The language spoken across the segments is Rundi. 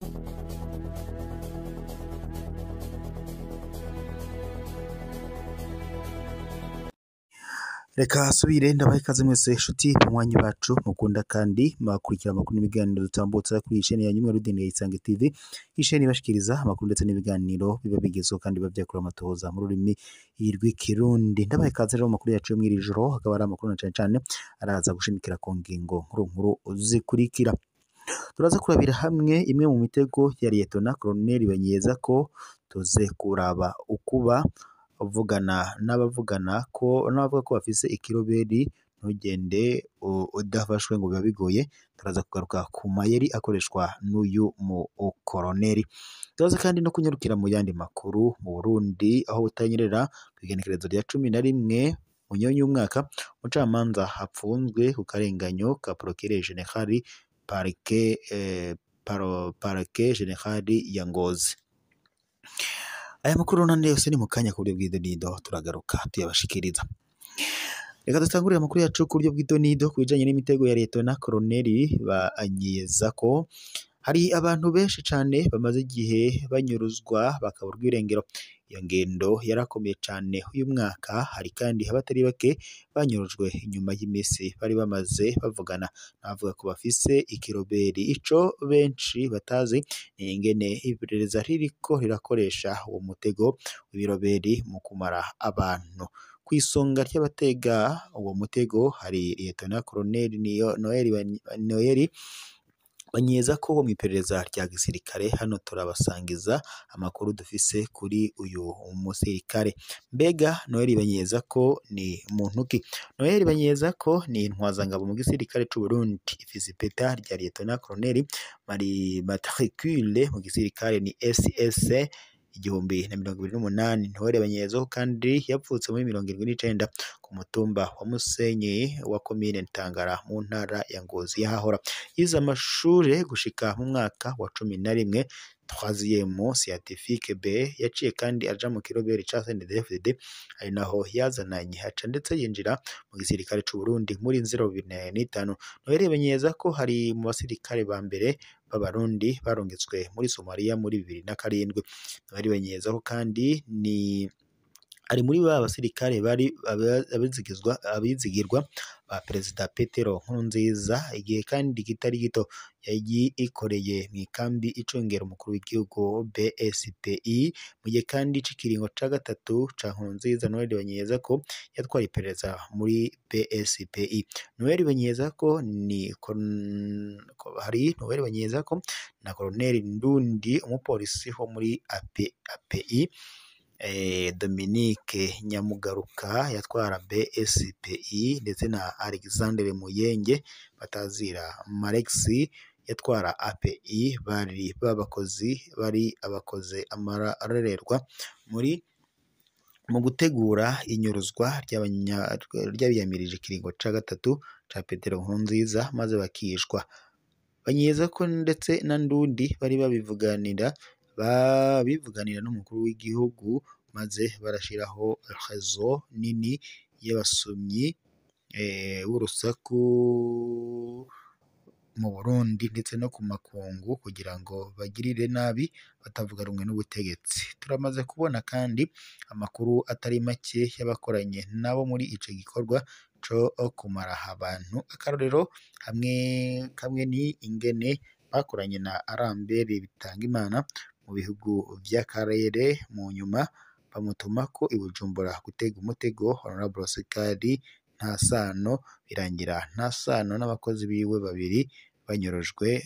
Reka subire ndabaha ikaze mwese nshuti banywanyi bacu mukunda kandi makurikira amakuru n'ibiganiro dutambutsa kuri isheni ya nyumwe rudini ya Isange TV, isheni ibashikiriza amakuru ndetse n'ibiganiro biba bigezweho kandi biba vyakura amatohoza mu rurimi rw'ikirundi. Ndabaha ikaze rero mu makuru yacu yo mw'iri joro, hakaba ari amakuru na cane cane araza gushimikira ku ngingo nkuru zikurikira. Turaza kurabira hamwe imwe mu mitego ya Liyetona Koloneli Banyezako, tuze kuraba ukuba uvugana n'abavuga ko bafise ikiroberi ntugende udafashwe ngo biba bigoye. Turaza kugaruka ku mayeri akoreshwa n'uyu mu koloneli. Turaza kandi no kunyarukira mu yandi makuru mu Burundi, aho butanyerera kw'igenekerezo rya 11 Munyonyi w'umwaka umucamanza hapfunzwe ku karenganyo ka Procureur General Parquet General ya Ngozi. Aya makuru nande yose ni mu kanya ku buryo bw'idonido turagaruka tuyabashikiriza. Reka dutangurire amakuru yacu ku buryo bw'idonido ku bijanye n'imitego ya Liyetona Koloneli Banyezako. Hari abantu benshi cane bamaze igihe banyuruzwa bakaburwa irengero. Iyo ngendo yarakomeye cane uyu mwaka. Hari kandi abatari bake banyurujwe inyuma y'imisi bari bamaze bavugana n'abavuga ko bafise ikiroberi. Ico benshi batazi ni ingene iperereza ririko rirakoresha uwo mutego w'ibiroberi mu kumara abantu. Kw'isonga ry'abatega uwo mutego hari Liyetona Koloneli Noel Banyezako wo mw'iperereza rya gisirikare. Hano turabasangiza amakuru dufise kuri uyu musirikare. Mbega Noel Banyezako ni muntu ki? Noel Banyezako ni intwazangabo mu gisirikare c'u Burundi, ifise ipeta rya Liyetona Koloneli, matricule mu gisirikare ni SS 1028. Noel Banyezako kandi yapfutse muri 79 ku mutumba wa Musenyi wa komine Ntangara mu ntara ya Ngozi yahahora. Yize amashure gushika mu mwaka wa 11 troisième scientifique B. Yaciye kandi aja mu kiroberi ca CNDD-FDD, ari naho yazananye haca ndetse yinjira mu gisirikare c'u Burundi muri 2005. Noel Banyezako hari mu basirikare ba mbere b'abarundi barungitswe muri Somalia muri 2007. Noel Banyezako kandi ari muri ba basirikare bari abizigirwa ba Perezida Petero Nkurunziza, igihe kandi kitari gito yagikoreye mw'ikambi icungera umukuru w'igihugu BSPI. Mu gihe kandi c'ikiringo ca gatatu ca Nkurunziza, Noel Banyezako yatwaye iperereza muri BSPI. Noel Banyezako hari Noel Banyezako na Koloneli Ndundi umupolisi wo muri API. Dominique Nyamugaruka yatwara BSPI ndetse na Alexandre Muyenge batazira Marexi yatwara API bari abakoze amarorerwa mu gutegura inyuruzwa ry'abiyamirije ikiringo ca gatatu ca Petero Nkurunziza maze bakishwa. Banyezako ndetse na Ndundi bari bivuganira n'umukuru w'igihugu, maze barashiraho rezo nini y'abasomyi b'urusaku mu Burundi ndetse no ku makungu kugira ngo bagirire nabi batavuga rumwe n'ubutegetsi. Turamaze kubona kandi amakuru atari make y'abakoranye nabo muri ico gikorwa co kumara abantu. Akarorero kamwe ni ingene bakoranye na Arambere Bitangimana mu bihugu vy'akarere, mu nyuma bamutumako i Bujumbura gutega umutego Honorable Oscar Ntasano, birangira Ntasano n'abakozi biwe babiri banyurujwe.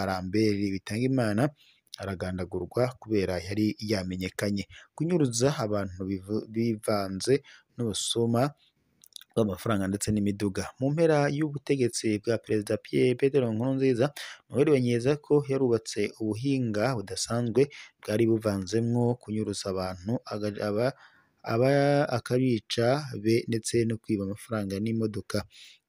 Arambere Bitangimana aragandagurwa kubera yari yamenyekanye. Kunyuruza abantu bivanze n'ubusuma bw'amafaranga ndetse n'imiduga. Mu mpera y'ubutegetsi bwa Perezida Petero Nkurunziza, Noel Banyezako yarubatse ubuhinga budasanzwe bwari buvanzemwo kunyuruza abantu akabica ndetse no kwiba amafaranga n'imodoka.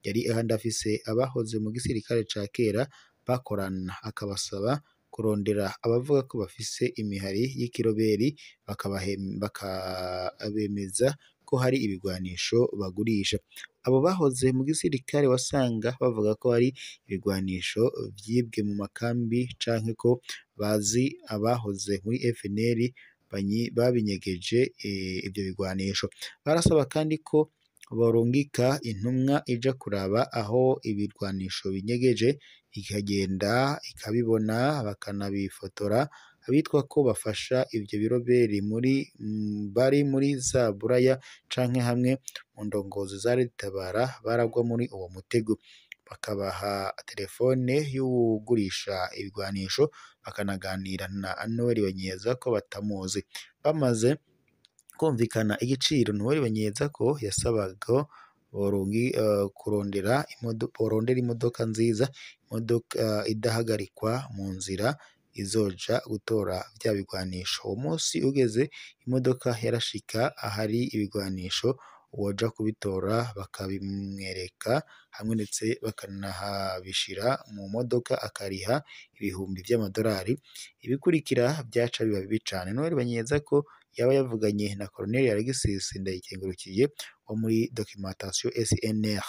Yari afise abahoze mu gisirikare ca kera bakorana, akabasaba kurondera abavuga ko bafise imihari y'ikiroberi bakabemeza ko ko hari ibigwanisho bagurisha. Abo bahoze mu gisirikare wasanga bavuga ko hari ibigwanisho vyibwe mu makambi canke ko bazi abahoze muri FNL babinyegeje ibyo bigwanisho. Barasaba kandi ko borungika intumwa ija kuraba aho ibirwanisho binyegeje, ikagenda ikabibona bakanabifotora, abitwa ko bafasha ivyo biroberi bari muri za buraya canke hamwe mu ndongozi za Tabara baragwa muri uwo mutego, bakabaha telefone y'uwugurisha ibigwanisho bakanaganira na Noel Banyeza ko batamuzi. Bamaze kumvikana igiciro, Noel Banyeza ko yasabaga borondera imodoka nziza, imodoka idahagarikwa mu nzira izoja gutora vya bigwanisho. Uwo munsi ugeze, imodoka yarashika ahari ibigwanisho, uwoja kubitora bakabimwereka hamwe ndetse bakanahabishira mu modoka akariha ibihumbi vy'amadolari. Ibikurikira vyaca biba bibi cane. Noel Banyeza ko yaba yavuganye na Colonel Alexis Ndayikengurukiye wo muri documentation SNR,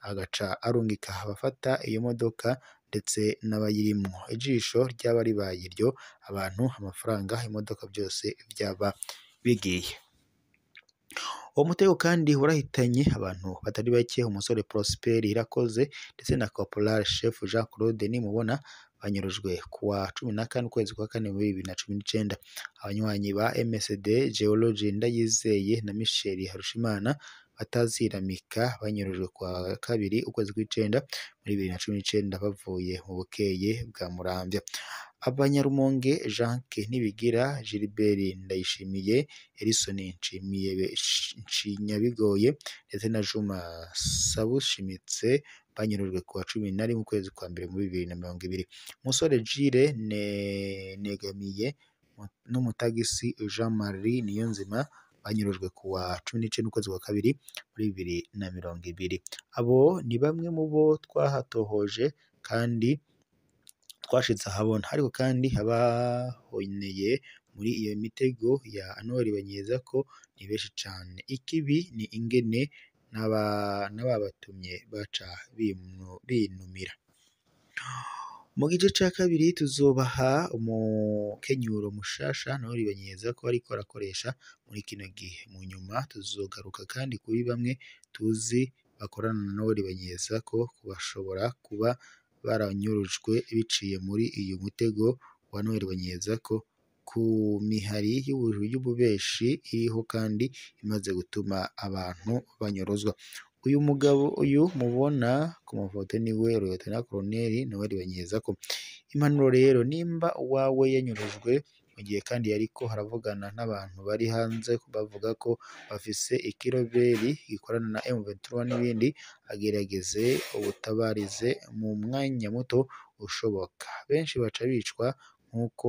agaca arungika abafata iyo modoka ndetse n'abayirimwo. Ijisho ryaba ribaye iryo, abantu, amafaranga, imodoka byose byaba bigiye. Uwo mutego kandi warahitanye abantu batari bake. Umusore Prosper Irakoze ndetse na Corporal Chef Jean Claude Nimubona banyurujwe kuwa 14 ukwezi kwa kane muri 2019. Abanywanyi ba MSD Geology Ndayizeye na Michel Harushimana bataziramika banyurujwe kwa 2 ukwezi kw'icenda muri 2019 bavuye mu bukeye bwa Muramvya. Abanyarumonge Jeanke Nibigira, Gilbert Ndayishimiye, Elison Nshinyabigoye ndetse na Juma Sabushimitse banyurujwe kuwa 11 mu kwezi kwa mbere muri 2020. Umusore Jire Negamiye n'umutagisi Jean Marie Niyonzima banyurujwe kuwa 19 ukwezi kwa kabiri muri 2020. Abo ni bamwe mu bo twahatohoje kandi twashitse ahabona. Ariko kandi abahoneye muri iyo mitego ya Noel Banyeza ko ni benshi cane. Ikibi ni ingene n'ababatumye baca binumira. Mu gice ca kabiri tuzobaha umukenyuro mushasha Noel Banyeza ko ariko arakoresha muri kino gihe. Mu nyuma tuzogaruka kandi kuri bamwe tuzi bakorana na Noel Banyeza ko bashobora kuba baranyurujwe biciye muri iyo mutego wa Noel Banyeza ko ku mihari y'ububeshi iriho kandi imaze gutuma abantu banyorozwa. Uyu mugabo uyu mubona ku mafoto niwe Lieutenant Colonel Noel Banyeza ko. Impanuro rero, nimba uwawe yanyurujwe mu gihe kandi yariko haravugana n'abantu bari hanze bavuga ko bafise ikiroberi gikorana na M23 n'ibindi, agerageze ubutabarize mu mwanya muto ushoboka. Benshi baca bicwa nk'uko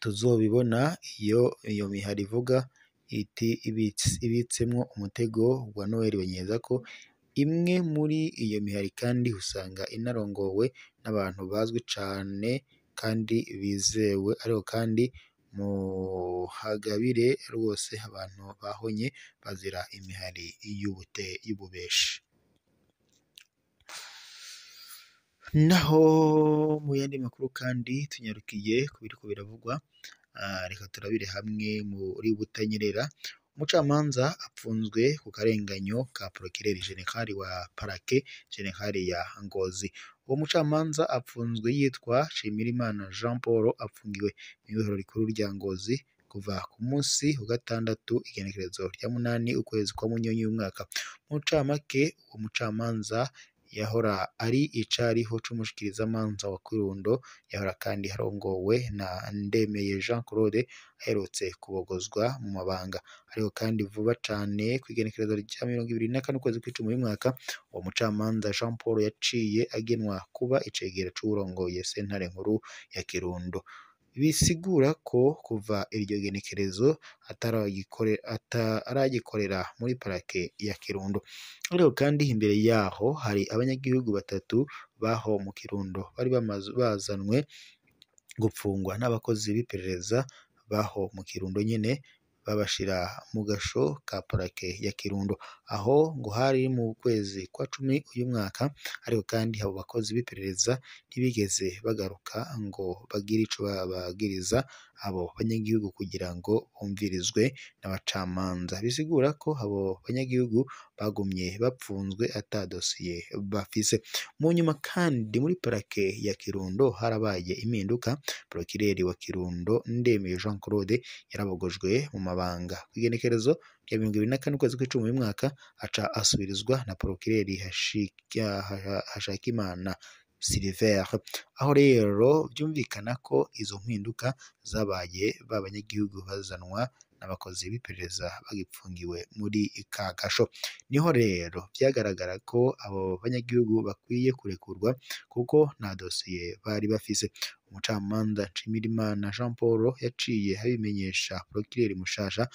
tuzobibona iyo mihari ivuga iti ibitsemwo umutego wa Noel Banyeza ko. Imwe muri iyo mihari kandi usanga inarongowe n'abantu bazwi cane kandi bizewe, ariko kandi muhagabire rwose abantu bahonye bazira imihari y'ububeshi. Naho mu yandi makuru kandi tunyarukiye ku biriko biravugwa, reka turabire hamwe muri Butanyerera. Umucamanza apfunzwe ku karenganyo ka Procureur General wa Parake General ya Ngozi. Uwo mucamanza apfunzwe yitwa Nshimirimana Jean Paul, apfungiwe mu ibohero rikuru rya Ngozi kuva ku munsi wa gatandatu igenekerezo rya 8 ukwezi kwa Munyonyi y'umwaka. Mu ncamake, uwo mucamanza yahora ari icariho c'umushikirizamanza wa Kirundo, yahora kandi harongowe na Ndemeye Jean Claude aherutse kubogozwa mu mabanga. Ariko kandi vuba cane kw'igenekerezo rya 24 ukwezi kw'icumi y'umwaka, uwo mucamanza Jean Paul yaciye agenwa kuba icegera c'uwurongoye sentare nkuru ya Kirundo. Bisigura ko kuva iryo genekerezo ataragikorera muri Parake ya Kirundo. Ariko kandi imbere yaho hari abanyagihugu batatu baho mu Kirundo bari bazanwe gupfungwa n'abakozi b'iperereza baho mu Kirundo nyene, babashira mu gasho ka parake ya Kirundo, aho ngo hari mu kwezi kwa 10 uyu mwaka, ariko kandi abo bakozi b'iperereza ntibigeze bagaruka ngo bagire ico babagiriza abo banyagihugu kugira ngo bumvirizwe n'abacamanza. Bisigura ko abo banyagihugu bagumye bapfunzwe ata dosiye bafise. Mu nyuma kandi muri parake ya Kirundo harabaye impinduka. Prokireri wa Kirundo Ndemeye Jean Claude yarabogojwe mu mabanga kw'igenekerezo rya 24 ukwezi kw'icumi uyu mwaka, aca asubirizwa na Prokireri Hashakimana Silver. Aho rero byumvikana ko izo mpinduka zabaye b'abanyagihugu bazanwa n'abakozi b'iperereza bagipfungiwe muri ka gasho. Niho rero byagaragara ko abo banyagihugu bakwiye kurekurwa kuko nta dosiye bari bafise. Umucamanza Nshimirimana Jean Paul yaciye abimenyesha Prokireri mushasha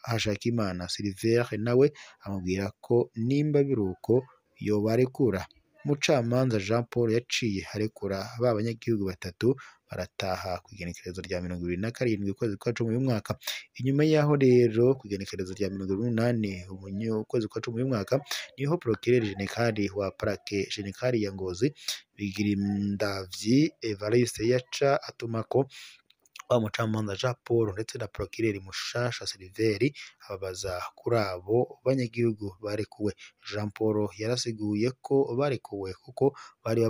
Hashakimana Silver, nawe amubwira ko nimba biruko yobarekura. Umucamanza Jean Paul yaciye arekura ba banyagihugu batatu barataha kw'igenekerezo rya 27 ukwezi kwa 10 uyu mwaka. Inyuma yaho rero kw'igenekerezo rya 28 ukwezi kwa 10 uyu mwaka niho Prokireri Generali wa parake Generali ya Ngozi Bigirindavyi Evariste yaca atumako wa mucamanza Jean Paul ndetse na Prokireri mushasha Silveri ababaza kuri abo banyagihugu barekuwe. Jean Paul yarasiguye ko barekuwe kuko bari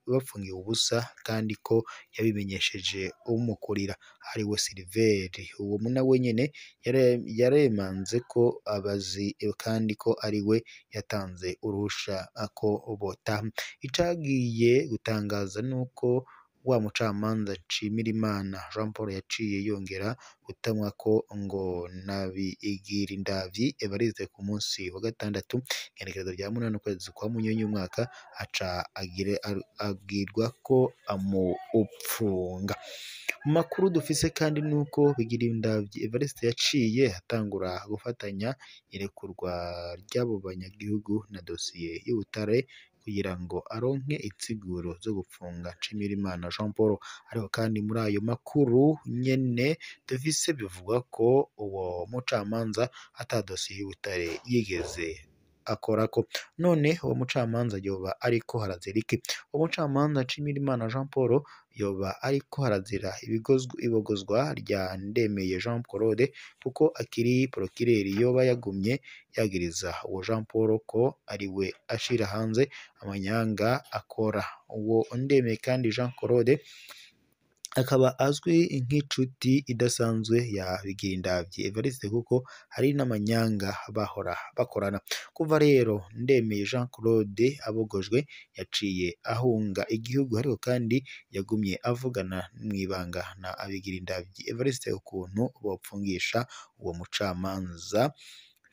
bafungiwe ubusa kandi ko yabimenyesheje umukurira ari we Silveri. Uwo muna wenyene yaremanze ko abazi kandi ko ari we yatanze uruhusha ko bota. Icagiye gutangaza nuko wa mucamanza Nshimirimana Jean Paul yaciye yongera gutamwa ko ngo Nabigirindavyi Evariste ku munsi wa gatandatu igenekerezo rya 8 ukwezi kwa Munyonyi umwaka, aca agirwa ko upfunga. Mu makuru dufise kandi nuko Bigirindavyi Evariste yaciye atangura gufatanya irekurwa ry'abo banyagihugu na dosiye y'ubutare kugira ngo aronke insiguro zo gupfunga Nshimirimana Jean Paul. Ariko kandi muri ayo makuru nyene dufise bivugwa ko uwo mucamanza ata dosiye y'ubutare yigeze akorako. None uwo mucamanza yoba ariko harazira iki? Umucamanza Nshimirimana Jean Paul yoba ariko harazira ibogozwa rya Ndemeye Jean Claude kuko akiri Prokireri yoba yagumye yagiriza uwo Jean Paul ko ari we ashira hanze amanyanga akora. Uwo Ndemeye kandi Jean Claude akaba azwi nk'inshuti idasanzwe ya Bigirindavyi Evariste kuko hari n'amanyanga bahora bakorana. Kuva rero Ndemeye Jean Claude abogojwe yaciye ahunga igihugu, ariko kandi yagumye avugana mw'ibanga na Bigirindavyi Evariste ukuntu bopfungisha uwo mucamanza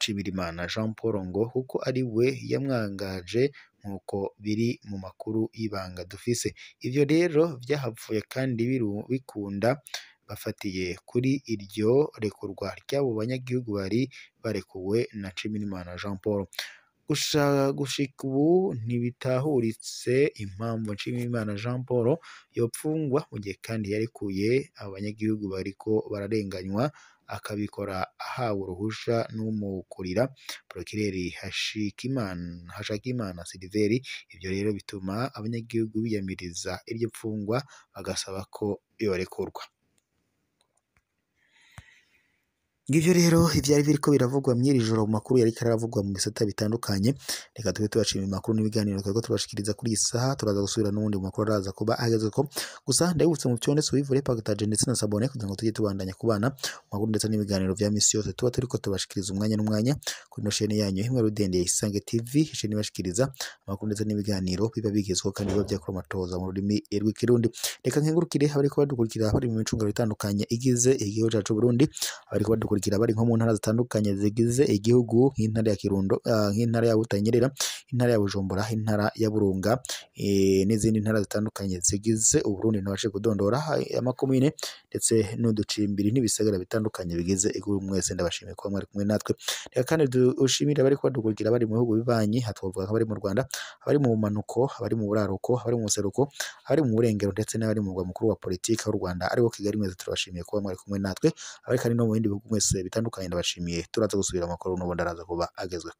Nshimirimana Jean Paul ngo kuko ari we yamwangaje nkuko biri mu makuru y'ibanga dufise. Ivyo rero vyahavuye kandi bikunda bafatiye kuri iryo rekurwa ry'abo banyagihugu bari barekuwe na Nshimirimana Jean Paul. Gushika ubu ntibitahuritse impamvu Nshimirimana Jean Paul yopfungwa mu gihe kandi yarekuye abanyagihugu bariko bararenganywa, akabikora ahawe uruhusha n'umukurira Prokireri Hashakimana Silveri. Ivyo rero bituma abanyagihugu biyamiriza iryo pfungwa bagasaba ko yorekurwa. Ngivyo rero ivyari biriko biravugwa mw'iri joro mu makuru yariko aravugwa mu bisata bitandukanye. Reka tube tubashimira makuru n'ibiganiro twego tubashikiriza kuri iyi saha. Turaza gusubira n'ubundi mu makuru araza kuba agezeko. Gusa ndabutse mu cyone wivure partage ndetse na sabone kugira ngo tujye tubandanya kubana makuru ndetse n'ibiganiro vya misi yose tuba turiko tubashikiriza umwanya n'umwanya kuri no chaîne yanyu Himwe Rudende ya Isange TV. Chaîne ibashikiriza amakuru ndetse n'ibiganiro biba bigezweho kandi biba byakora amatoza mu rurimi rw'ikirundi. Reka nkengurukire abariko badukurikira bari mu micungano itandukanye igize igihugu cyacu Burundi, abariko badukurikira bari nko mu ntara zitandukanye zigize igihugu nk'intara ya Kirundo, nk'intara ya Butanyerera, intara ya Bujumbura, intara ya Burunga, n'izindi ntara zitandukanye zigize Uburundi ntabashe kudondora amakomine ndetse n'uducimbiri n'ibisagara bitandukanye bigize igihugu. Mwese ndabashimiye kuba mwari kumwe natwe, reka kandi dushimire abari kubadukurikira bari mu bihugu bibanyi, hatwovuga abari mu Rwanda, abari mu bumanuko, abari mu buraruko, abari mu buseruko, abari mu burengero ndetse n'abari mu murwa mukuru wa politiki w'u Rwanda ariwo Kigali. Mwese turabashimiye kuba mwari kumwe natwe, abari kandi no mu bindi bihugu mwese bitandukanye ndabashimiye. Turaza gusubira amakuru n'ubundi araza kuba agezweho.